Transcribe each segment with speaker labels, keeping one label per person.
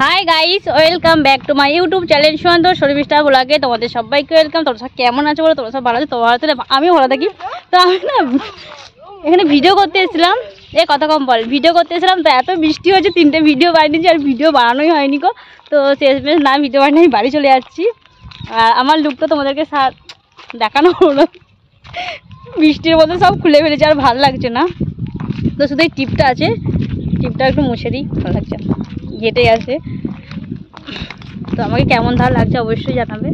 Speaker 1: High guys, welcome back to my YouTube channel Sushant Sharif ব্লগে। তোমাদের সবাইকে ওয়েলকাম। তোমরা সব কেমন আছো বলো? তোমরা সব ভালো আছো? তোমার হাতে আমিও ভালো থাকি। তো আমি না এখানে ভিডিও করতে এসেছিলাম, কথা কম বল, ভিডিও করতে এসেছিলাম। তো এত বৃষ্টি হয়েছে, 3টে ভিডিও বানিয়েছি আর ভিডিও বানানোই হয়নি গো। তো শেষমেশ না ভিডিও বানিয়ে আমি বাড়ি চলে যাচ্ছি। আর আমার লুকটা তোমাদেরকে দেখানো হলো, বৃষ্টির মধ্যে সব খুলে ফেলেছে আর ভালো লাগছে না। তো শুধু এই টিপটা আছে, টিপটা একটু মুছে দিই, ভালো লাগছে, ঘেটে আছে। তো আমাকে কেমন ধার লাগছে অবশ্যই জানাবে।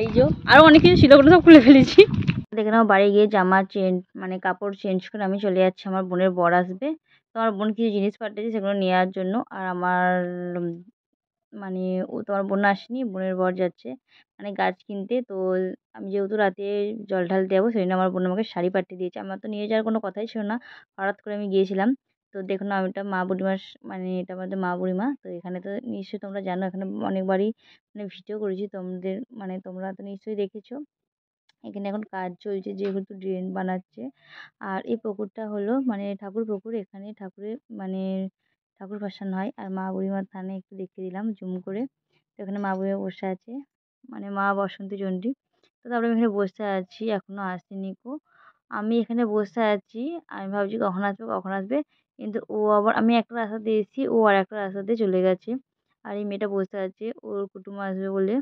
Speaker 1: এই যে আরও অনেক কিছু ছিল, ওগুলো সব খুলে ফেলেছি। দেখে নাও, বাড়ি গিয়ে জামা চেঞ্জ মানে কাপড় চেঞ্জ করে আমি চলে যাচ্ছি। আমার বোনের বর আসবে, তো আমার বোন কিছু জিনিস পাঠিয়েছে সেগুলো নেওয়ার জন্য। আর আমার মানে তোমার বোন আসেনি, বোনের বর যাচ্ছে মানে গাছ কিনতে। তো আমি যেহেতু রাতে জল ঢালতে যাবো, সেই জন্য আমার বোন আমাকে শাড়ি পাঠিয়ে দিয়েছে। আমার তো নিয়ে যাওয়ার কোনো কথাই ছিল না, হঠাৎ করে আমি গিয়েছিলাম। তো দেখুন, আমি এটা মা বুড়িমার মানে এটা আমাদের মা বুড়িমা। তো এখানে তো নিশ্চয়ই তোমরা জানো, এখানে অনেকবারই মানে ভিডিও করেছি তোমাদের, মানে তোমরা তো নিশ্চয়ই দেখেছো। এখানে এখন কাজ চলছে, যেহেতু ড্রেন বানাচ্ছে। আর এই পুকুরটা হলো মানে ঠাকুর পুকুর। এখানে ঠাকুরের মানে ঠাকুর ভাসানো হয়। আর মা বুড়িমার থানে একটু দেখিয়ে দিলাম জুম করে। তো এখানে মা বুড়িমা বসে আছে, মানে মা বসন্তী চণ্ডী। তো তারপরে আমি এখানে বসে আছি, এখনো আসেনি কো। আমি এখানে বসে আছি, আমি ভাবছি কখন আসবে কখন আসবে। কিন্তু ও আবার, আমি একটা রাস্তা দিয়ে এসেছি, ও আর একটা রাস্তা দিয়ে চলে গেছে। আর এই মেয়েটা বসে আছে, ওর কুটুম আসবে বলে।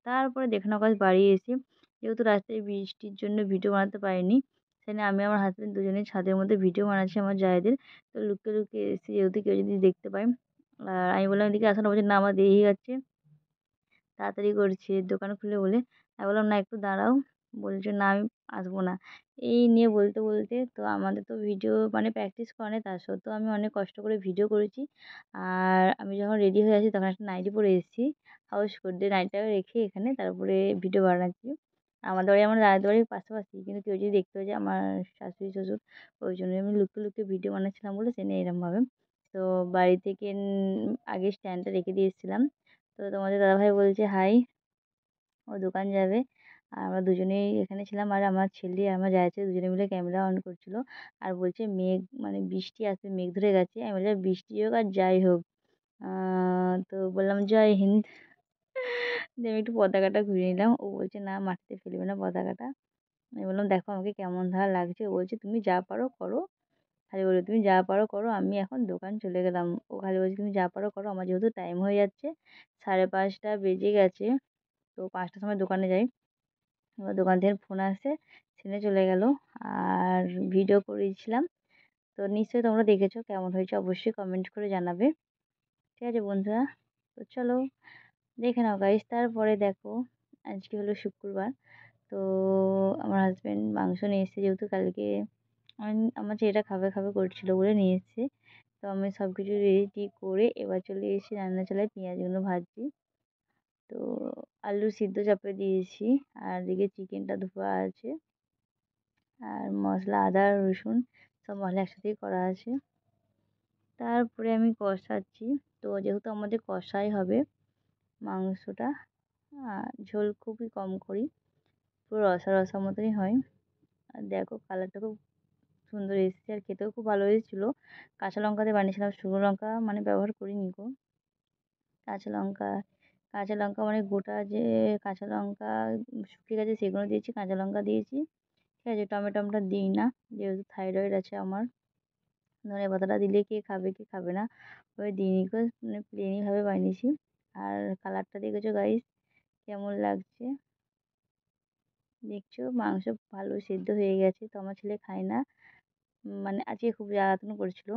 Speaker 1: তারপরে দেখে নাও গাছ বাড়ি এসে, যেহেতু রাস্তায় বৃষ্টির জন্য ভিডিও বানাতে পারিনি, সেখানে আমি আমার হাসবেন্ড দুজনেই ছাদের মধ্যে ভিডিও বানাচ্ছি আমার জায়েদের। তো লুকিয়ে লুকিয়ে এসেছি, যেহেতু কেউ যদি দেখতে পায়। আর আমি বললাম এদিকে আসো না, বলছে না আমার দেরি হয়ে যাচ্ছে, তাড়াতাড়ি করছি দোকান খুলে বলে। আমি বললাম না একটু দাঁড়াও, বলছে না আমি আসবো না। এই নিয়ে বলতে বলতে তো আমাদের তো ভিডিও মানে প্র্যাকটিস করা নেই, তা সত্ত্বেও আমি অনেক কষ্ট করে ভিডিও করেছি। আর আমি যখন রেডি হয়ে আছি তখন একটা নাইটি পরে এসেছি, হাউস কোট দিয়ে নাইটিটাও রেখে এখানে তারপরে ভিডিও বানাচ্ছি। আমাদের বাড়ি আমার দাদাদের বাড়ির পাশাপাশি, কিন্তু কেউ যদি দেখতে পায় যে আমার শাশুড়ি শ্বশুর, ওই জন্য আমি লুকিয়ে লুকিয়ে ভিডিও বানাচ্ছিলাম বলে সে নিয়ে এরমভাবে। তো বাড়ি থেকে আগে স্ট্যান্ডটা রেখে দিয়ে এসেছিলাম। তো তোমাদের দাদাভাই বলছে হাই, ও দোকান যাবে। আর আমরা দুজনেই এখানে ছিলাম, আর আমার ছেলে আর আমার জায়ের ছেলে দুজনে মিলে ক্যামেরা অন করছিল। আর বলছে মেঘ মানে বৃষ্টি আসবে, মেঘ ধরে গেছে। আমি বললাম বৃষ্টি হোক আর যাই হোক, তো বললাম জয় হিন্দ। দিয়ে আমি একটু পতাকাটা ঘুরিয়ে নিলাম। ও বলছে না মাটিতে ফেলবে না পতাকাটা। আমি বললাম দেখো আমাকে কেমন ধার লাগছে। ও বলছে তুমি যা পারো করো, খালি বলে তুমি যা পারো করো, আমি এখন দোকান চলে গেলাম। ও খালি বলছে তুমি যা পারো করো, আমার যেহেতু টাইম হয়ে যাচ্ছে, 5:30 বেজে গেছে। তো 5টার সময় দোকানে যাই। এবার দোকান থেকে ফোন আসে, ছেড়ে চলে গেল। আর ভিডিও করেছিলাম, তো নিশ্চয়ই তোমরা দেখেছো, কেমন হয়েছে অবশ্যই কমেন্ট করে জানাবে। ঠিক আছে বন্ধুরা, তো চলো দেখে নাও গাইস। তারপরে দেখো, আজকে হলো শুক্রবার। তো আমার হাজব্যান্ড মাংস নিয়ে এসেছে, যেহেতু কালকে আমার ছেলেটা খাবে খাবে করছিল বলে নিয়ে এসেছে। তো আমি সব কিছু রেডি করে এবার চলে এসেছি রান্না চুলায়, পেঁয়াজগুলো ভাজছি। তো আলু সিদ্ধ চাপে দিয়েছি, আর এদিকে চিকেনটা ধোয়া আছে। আর মশলা আদা রসুন সব মশলা একসাথেই করা আছে। তারপরে আমি কষাচ্ছি। তো যেহেতু আমাদের কষাই হবে মাংসটা, ঝোল খুবই কম করি, পুরো রসা রসা মতনই হয়। আর দেখো কালারটা খুব সুন্দর এসেছে, আর খেতেও খুব ভালো হয়েছিলো। কাঁচা লঙ্কা দিয়ে বানিয়েছিলাম, শুকনো লঙ্কা মানে ব্যবহার করিনি গো। কাঁচা লঙ্কা, কাঁচা লঙ্কা মানে গোটা যে কাঁচা লঙ্কা শুকিয়ে গেছে সেগুলো দিয়েছি, কাঁচা লঙ্কা দিয়েছি। ঠিক আছে, টমেটো আমরা দিই না, যেহেতু থাইরয়েড আছে আমার। ধনে পাতাটা দিলে কে খাবে কে খাবে না, ওই দিইনি গো, মানে প্লেনইভাবে বানিয়েছি। আর কালারটা দেখেছো গাইস কেমন লাগছে? দেখছো মাংস ভালো সেদ্ধ হয়ে গেছে। তো আমার ছেলে খায় না, মানে আজকে খুব জ্বালাতন করছিল।